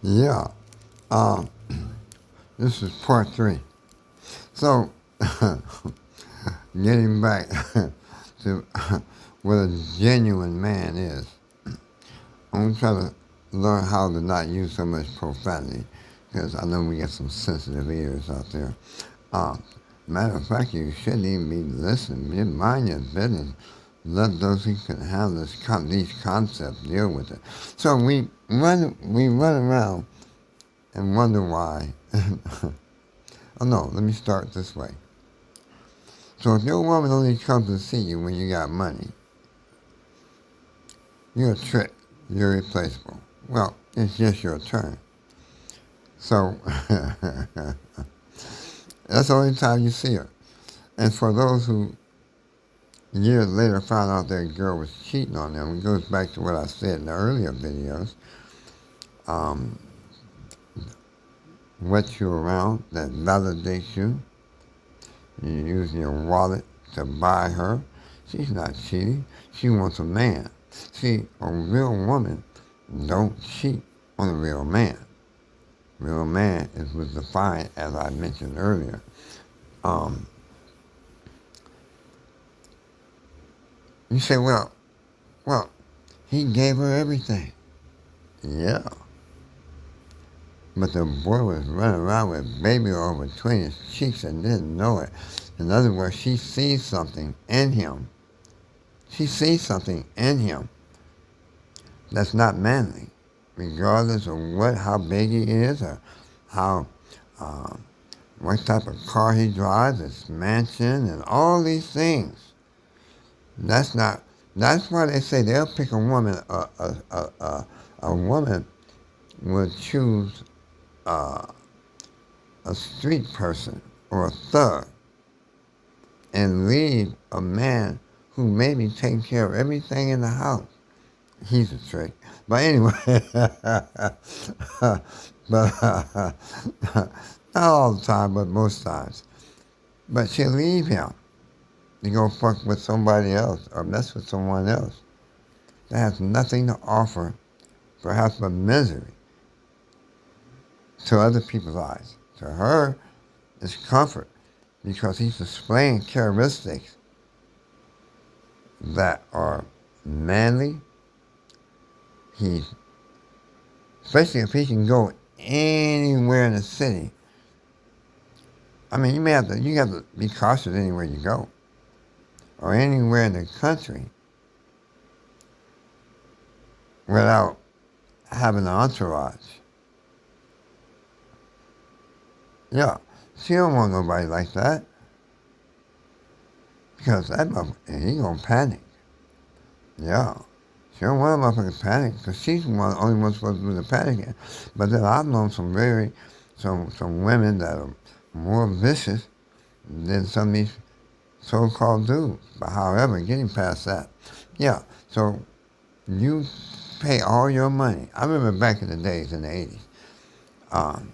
Yeah. Uh, this is part three. So, getting back to what a genuine man is, I'm going to try to learn how to not use so much profanity because I know we got some sensitive ears out there. Uh, Matter of fact, you shouldn't even be listening. You mind your business. Let those who can handle these concepts deal with it. So we run around and wonder why. Oh no, let me start this way. So if your woman only comes to see you when you got money, you're a trick. You're replaceable. Well, it's just your turn. So that's the only time you see her. And for those who years later found out their girl was cheating on them, it goes back to what I said in the earlier videos. Um, what you're around that validates you. You use your wallet to buy her. She's not cheating. She wants a man. See, a real woman don't cheat on a real man. Real man is was defined, as I mentioned earlier. Um, you say, well, he gave her everything. Yeah. But the boy was running around with baby oil between his cheeks and didn't know it. In other words, she sees something in him. She sees something in him that's not manly, regardless of how big he is or how, uh, what type of car he drives, his mansion, and all these things. That's not. That's why they say they'll pick a woman. A woman would choose a street person or a thug and leave a man who maybe takes care of everything in the house. He's a trick. But anyway, but not all the time, but most times. But she'll leave him to go fuck with somebody else or mess with someone else that has nothing to offer, perhaps but misery to other people's eyes. To her, it's comfort because he's displaying characteristics that are manly. He's, especially if he can go anywhere in the city. I mean, you have to be cautious anywhere you go, or anywhere in the country, without having an entourage. Yeah, she don't want nobody like that, because that motherfucker, he gonna panic. Yeah, she don't want a motherfucker to panic, because she's the only one supposed to do the panicking. But then I've known some women that are more vicious than some of these so-called dudes. But however, getting past that, yeah. So you pay all your money. I remember back in the days in the 80s, um,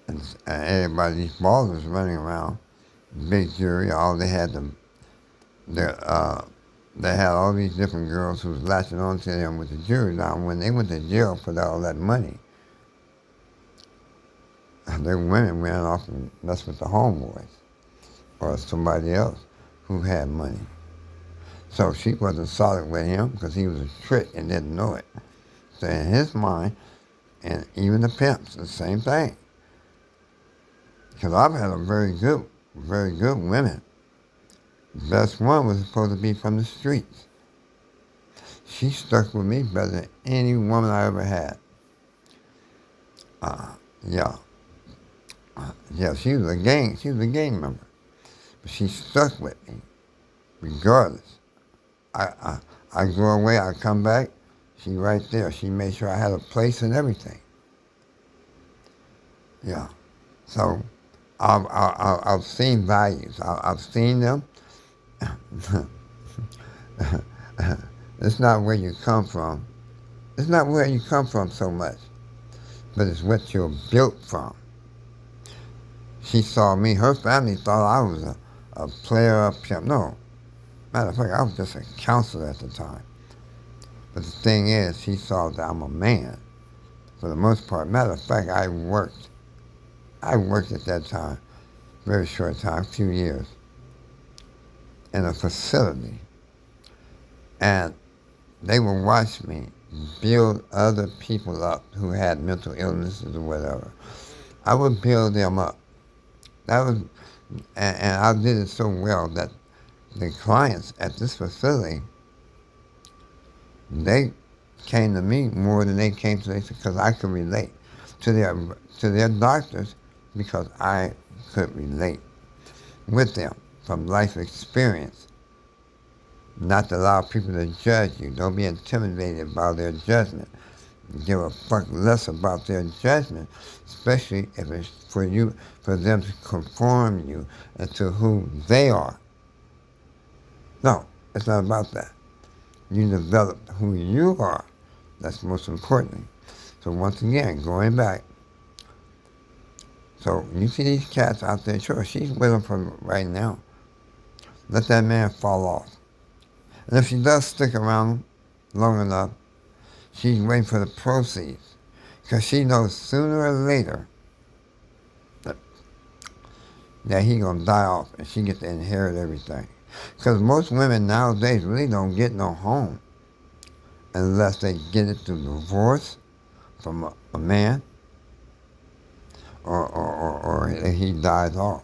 and everybody, these ballers running around, big jury, all they had them, they had all these different girls who was latching on to them with the jury. Now, when they went to jail for all that money, their women ran off and messed with the homeboys or somebody else who had money. So she wasn't solid with him because he was a trick and didn't know it. So in his mind, and even the pimps, the same thing. Because I've had a very good women. The best one was supposed to be from the streets. She stuck with me better than any woman I ever had. Yeah. Yeah, she was a gang member. But she stuck with me, regardless. I go away, I come back, she right there. She made sure I had a place and everything. Yeah. So I've seen values. I've seen them. It's not where you come from. It's not where you come from so much, but it's what you're built from. She saw me, her family thought I was a player, a pimp. No. Matter of fact, I was just a counselor at the time. But the thing is, she saw that I'm a man. for the most part. Matter of fact, I worked at that time, very short time, a few years, in a facility. And they would watch me build other people up who had mental illnesses or whatever. I would build them up. That was, and I did it so well that the clients at this facility, they came to me more than they came to them because I could relate to their doctors because I could relate with them from life experience. Not to allow people to judge you. Don't be intimidated by their judgment. Give a fuck less about their judgment, especially if it's for them to conform you into who they are. No, it's not about that. You develop who you are. That's most important. So once again, going back. So you see these cats out there, sure, she's with them for right now. Let that man fall off. And if she does stick around long enough, she's waiting for the proceeds. Because she knows sooner or later that he's going to die off and she gets to inherit everything. Because most women nowadays really don't get no home unless they get it through divorce from a man or he dies off.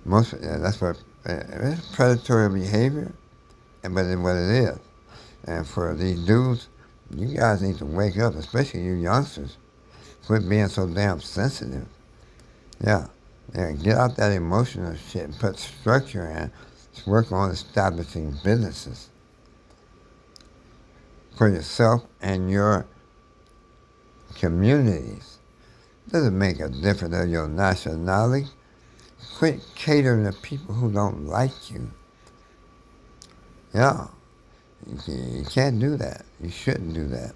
That's what it's predatory behavior, but it's what it is. And for these dudes, you guys need to wake up, especially you youngsters. Quit being so damn sensitive. Yeah, get out that emotional shit and put structure in. Let's work on establishing businesses for yourself and your communities. Doesn't make a difference of your nationality. Quit catering to people who don't like you. Yeah, you can't do that. You shouldn't do that.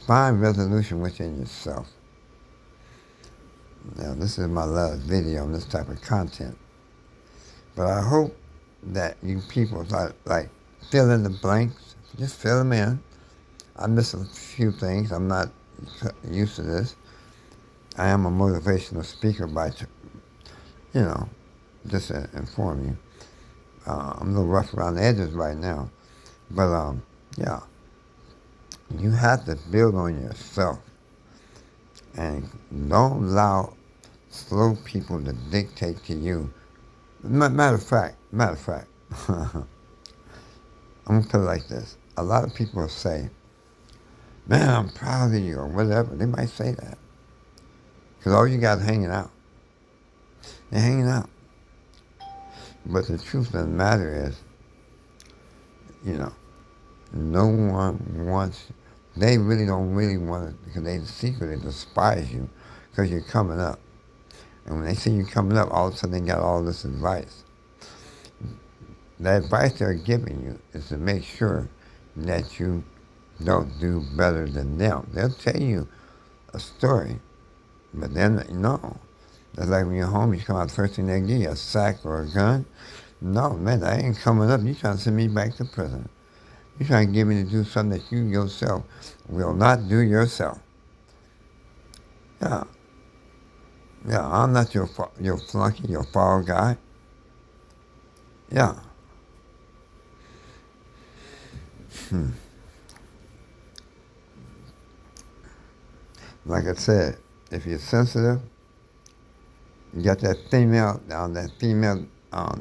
Find resolution within yourself. Now, this is my last video on this type of content. But I hope that you people like fill in the blanks. Just fill them in. I miss a few things. I'm not used to this. I am a motivational speaker just to inform you. I'm a little rough around the edges right now. But, you have to build on yourself. And don't allow slow people to dictate to you. Matter of fact, I'm going to put it like this. A lot of people say, man, I'm proud of you, or whatever. They might say that. Because all you got is hanging out. They're hanging out. But the truth of the matter is, no one wants, they really don't really want it because they secretly despise you because you're coming up. And when they see you coming up, all of a sudden they got all this advice. The advice they're giving you is to make sure that you don't do better than them. They'll tell you a story, but then, no. That's like when your homies come out, the first thing they give you, a sack or a gun. No, man, I ain't coming up. You trying to send me back to prison. You trying to get me to do something that you yourself will not do yourself. Yeah. Yeah, I'm not your flunky, your fall guy. Yeah. Like I said, if you're sensitive, you got that female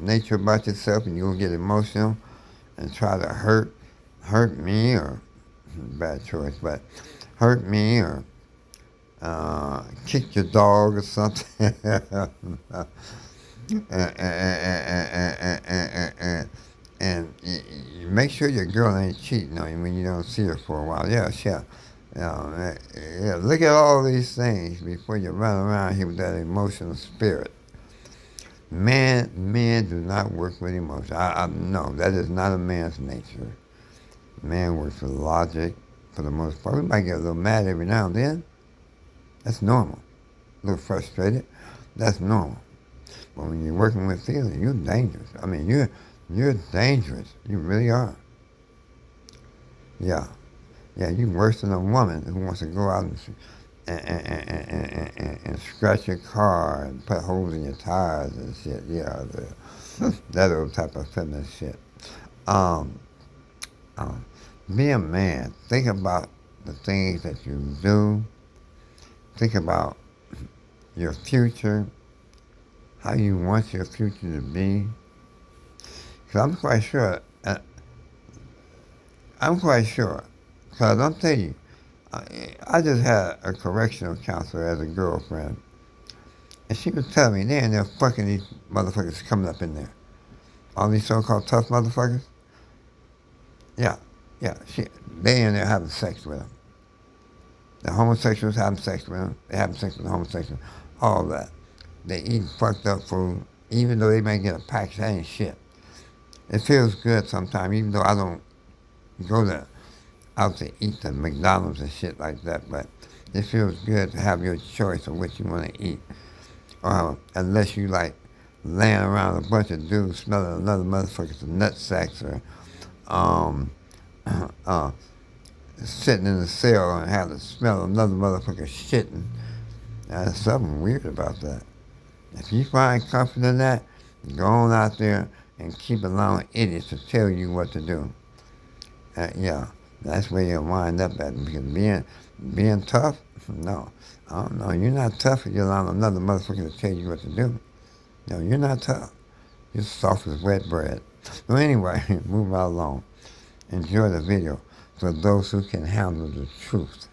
nature about yourself, and you'll get emotional and try to hurt me, or bad choice, but hurt me, or kick your dog or something. And you make sure your girl ain't cheating on you when you don't see her for a while. Yeah, sure. Look at all these things before you run around here with that emotional spirit. Men do not work with emotion. No, that is not a man's nature. Man works with logic for the most part. We might get a little mad every now and then. That's normal. A little frustrated. That's normal. But when you're working with feelings, you're dangerous. I mean, you're dangerous. You really are. Yeah. Yeah, you're worse than a woman who wants to go out and scratch your car and put holes in your tires and shit. Yeah, that old type of feminist shit. Um, um, be a man. Think about the things that you do. Think about your future, how you want your future to be. Because I'm quite sure, because I'll tell you, I just had a correctional counselor as a girlfriend, and she was telling me they in there fucking these motherfuckers coming up in there. All these so-called tough motherfuckers. Yeah, yeah, they in there having sex with them. The homosexuals having sex with them. They having sex with the homosexuals. All that. They eat fucked up food, even though they may get a package. That ain't shit. It feels good sometimes, even though I don't go out to eat the McDonald's and shit like that, but it feels good to have your choice of what you want to eat. Unless you like laying around a bunch of dudes smelling another motherfucker's nut sacks or um, sitting in the cell and have to smell another motherfucker shitting. There's something weird about that. If you find comfort in that, go on out there and keep allowing idiots to tell you what to do. Yeah, that's where you'll wind up at. Because being tough, no. I don't know. You're not tough if you allow another motherfucker to tell you what to do. No, you're not tough. You're soft as wet bread. So anyway, move right along. Enjoy the video for those who can handle the truth.